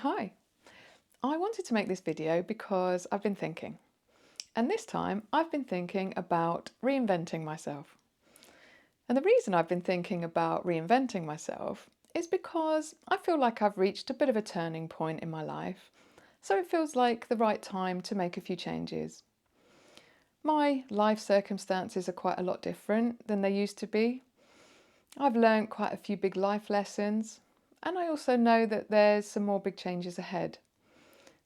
Hi, I wanted to make this video because I've been thinking, and this time I've been thinking about reinventing myself. And the reason I've been thinking about reinventing myself is because I feel like I've reached a bit of a turning point in my life, so it feels like the right time to make a few changes. My life circumstances are quite a lot different than they used to be. I've learned quite a few big life lessons, and I also know that there's some more big changes ahead.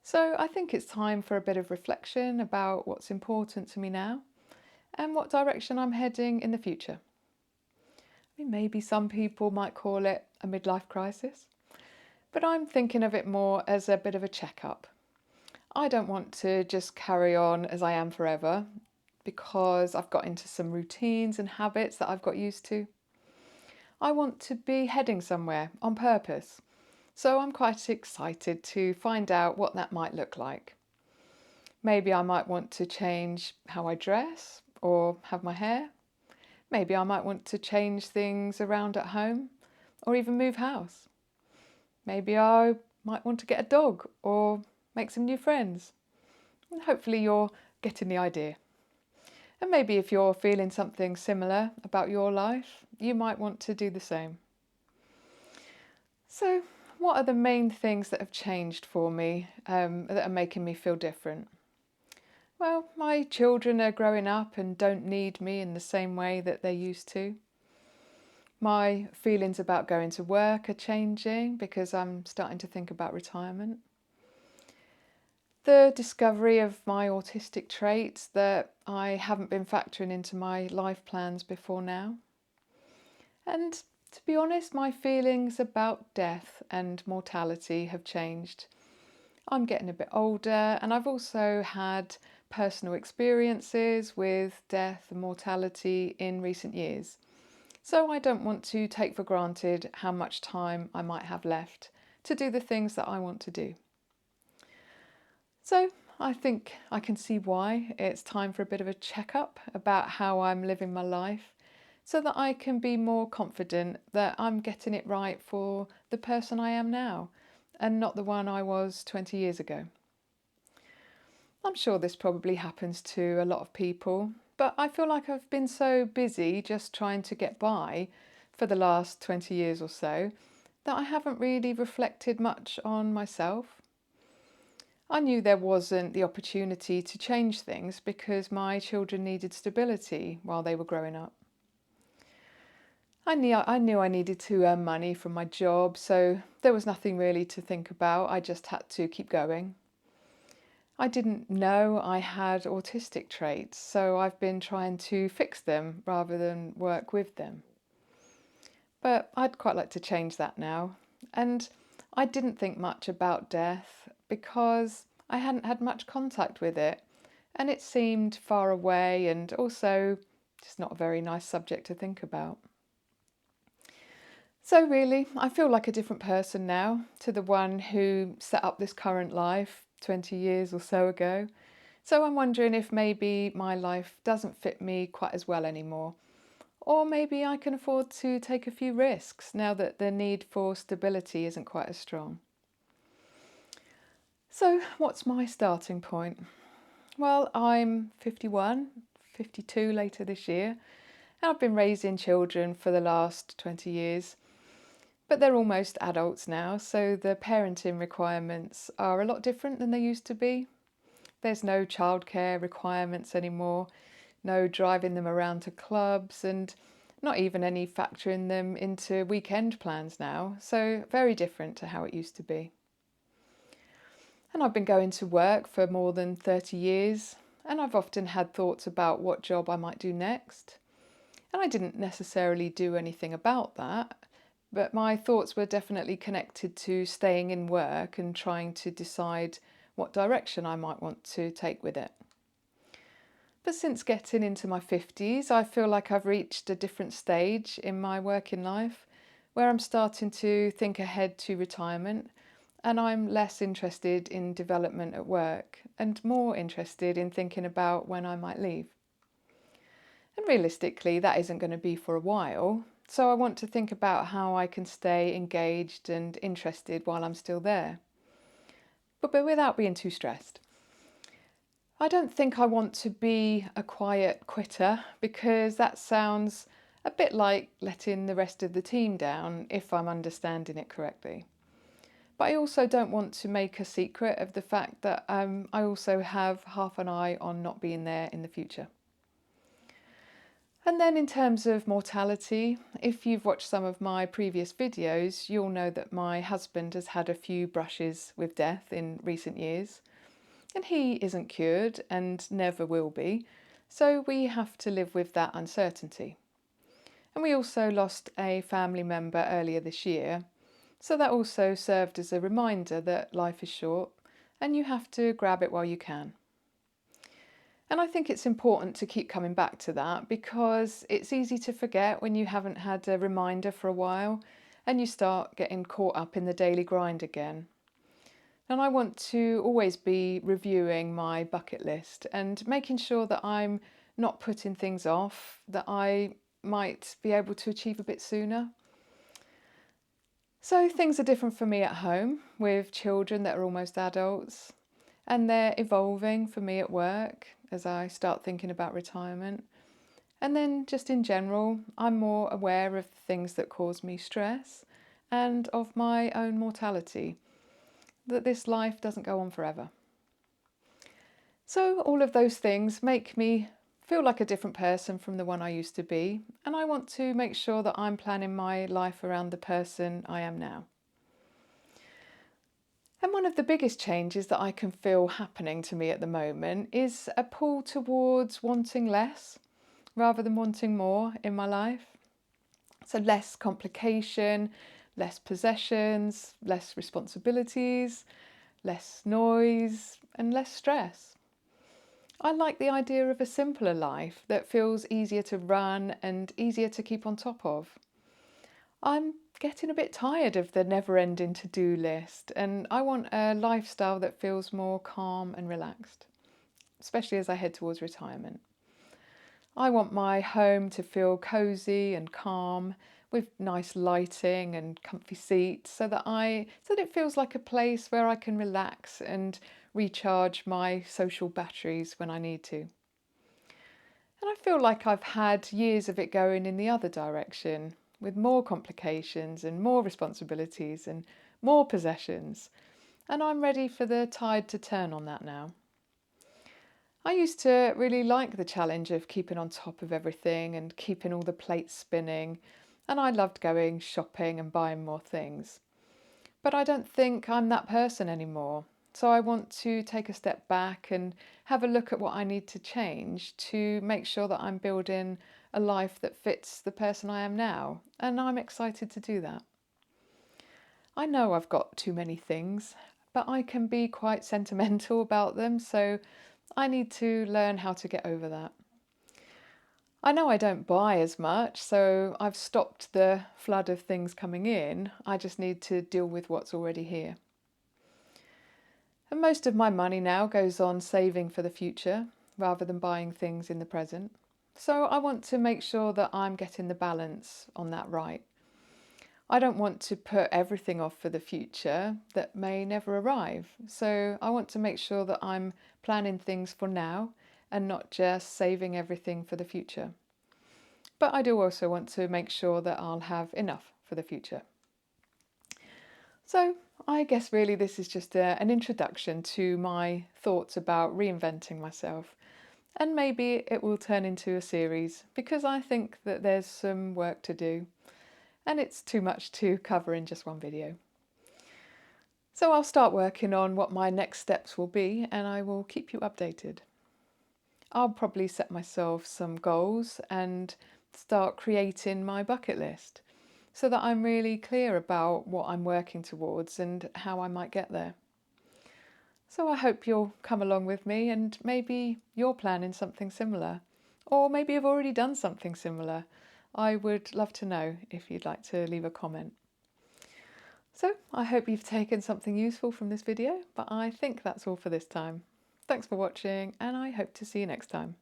So I think it's time for a bit of reflection about what's important to me now and what direction I'm heading in the future. I mean, maybe some people might call it a midlife crisis, but I'm thinking of it more as a bit of a checkup. I don't want to just carry on as I am forever because I've got into some routines and habits that I've got used to. I want to be heading somewhere on purpose, so I'm quite excited to find out what that might look like. Maybe I might want to change how I dress or have my hair. Maybe I might want to change things around at home or even move house. Maybe I might want to get a dog or make some new friends. And hopefully you're getting the idea. And maybe if you're feeling something similar about your life, you might want to do the same. So, what are the main things that have changed for me that are making me feel different? Well, my children are growing up and don't need me in the same way that they used to. My feelings about going to work are changing because I'm starting to think about retirement. The discovery of my autistic traits that I haven't been factoring into my life plans before now. And to be honest, my feelings about death and mortality have changed. I'm getting a bit older, and I've also had personal experiences with death and mortality in recent years. So I don't want to take for granted how much time I might have left to do the things that I want to do. So I think I can see why it's time for a bit of a checkup about how I'm living my life so that I can be more confident that I'm getting it right for the person I am now and not the one I was 20 years ago. I'm sure this probably happens to a lot of people, but I feel like I've been so busy just trying to get by for the last 20 years or so that I haven't really reflected much on myself. I knew there wasn't the opportunity to change things because my children needed stability while they were growing up. I knew I needed to earn money from my job, so there was nothing really to think about. I just had to keep going. I didn't know I had autistic traits, so I've been trying to fix them rather than work with them. But I'd quite like to change that now. And I didn't think much about death because I hadn't had much contact with it, and it seemed far away and also just not a very nice subject to think about. So really, I feel like a different person now to the one who set up this current life 20 years or so ago. So I'm wondering if maybe my life doesn't fit me quite as well anymore. Or maybe I can afford to take a few risks now that the need for stability isn't quite as strong. So what's my starting point? Well, I'm 51, 52 later this year, and I've been raising children for the last 20 years. But they're almost adults now, so the parenting requirements are a lot different than they used to be. There's no childcare requirements anymore, no driving them around to clubs, and not even any factoring them into weekend plans now, so very different to how it used to be. And I've been going to work for more than 30 years, and I've often had thoughts about what job I might do next. And I didn't necessarily do anything about that, but my thoughts were definitely connected to staying in work and trying to decide what direction I might want to take with it. But since getting into my 50s, I feel like I've reached a different stage in my working life where I'm starting to think ahead to retirement, and I'm less interested in development at work and more interested in thinking about when I might leave. And realistically, that isn't going to be for a while. So I want to think about how I can stay engaged and interested while I'm still there. but without being too stressed. I don't think I want to be a quiet quitter because that sounds a bit like letting the rest of the team down if I'm understanding it correctly. But I also don't want to make a secret of the fact that I also have half an eye on not being there in the future. And then in terms of mortality, if you've watched some of my previous videos, you'll know that my husband has had a few brushes with death in recent years. And he isn't cured and never will be, so we have to live with that uncertainty. And we also lost a family member earlier this year, so that also served as a reminder that life is short and you have to grab it while you can. And I think it's important to keep coming back to that because it's easy to forget when you haven't had a reminder for a while and you start getting caught up in the daily grind again. And I want to always be reviewing my bucket list and making sure that I'm not putting things off that I might be able to achieve a bit sooner. So things are different for me at home with children that are almost adults, and they're evolving for me at work as I start thinking about retirement. And then just in general, I'm more aware of the things that cause me stress and of my own mortality, that this life doesn't go on forever. So all of those things make me feel like a different person from the one I used to be, and I want to make sure that I'm planning my life around the person I am now. And one of the biggest changes that I can feel happening to me at the moment is a pull towards wanting less rather than wanting more in my life. So less complication, less possessions, less responsibilities, less noise, and less stress. I like the idea of a simpler life that feels easier to run and easier to keep on top of. I'm getting a bit tired of the never-ending to-do list, and I want a lifestyle that feels more calm and relaxed, especially as I head towards retirement. I want my home to feel cosy and calm, with nice lighting and comfy seats, so that it feels like a place where I can relax and recharge my social batteries when I need to. And I feel like I've had years of it going in the other direction, with more complications and more responsibilities and more possessions, and I'm ready for the tide to turn on that now. I used to really like the challenge of keeping on top of everything and keeping all the plates spinning, and I loved going shopping and buying more things. But I don't think I'm that person anymore, so I want to take a step back and have a look at what I need to change to make sure that I'm building a life that fits the person I am now, and I'm excited to do that. I know I've got too many things, but I can be quite sentimental about them, so I need to learn how to get over that. I know I don't buy as much, so I've stopped the flood of things coming in. I just need to deal with what's already here. And most of my money now goes on saving for the future rather than buying things in the present. So I want to make sure that I'm getting the balance on that right. I don't want to put everything off for the future that may never arrive. So I want to make sure that I'm planning things for now and not just saving everything for the future. But I do also want to make sure that I'll have enough for the future. So I guess really this is just an introduction to my thoughts about reinventing myself. And maybe it will turn into a series because I think that there's some work to do and it's too much to cover in just one video. So I'll start working on what my next steps will be and I will keep you updated. I'll probably set myself some goals and start creating my bucket list so that I'm really clear about what I'm working towards and how I might get there. So I hope you'll come along with me and maybe you're planning something similar, or maybe you've already done something similar. I would love to know if you'd like to leave a comment. So I hope you've taken something useful from this video, but I think that's all for this time. Thanks for watching and I hope to see you next time.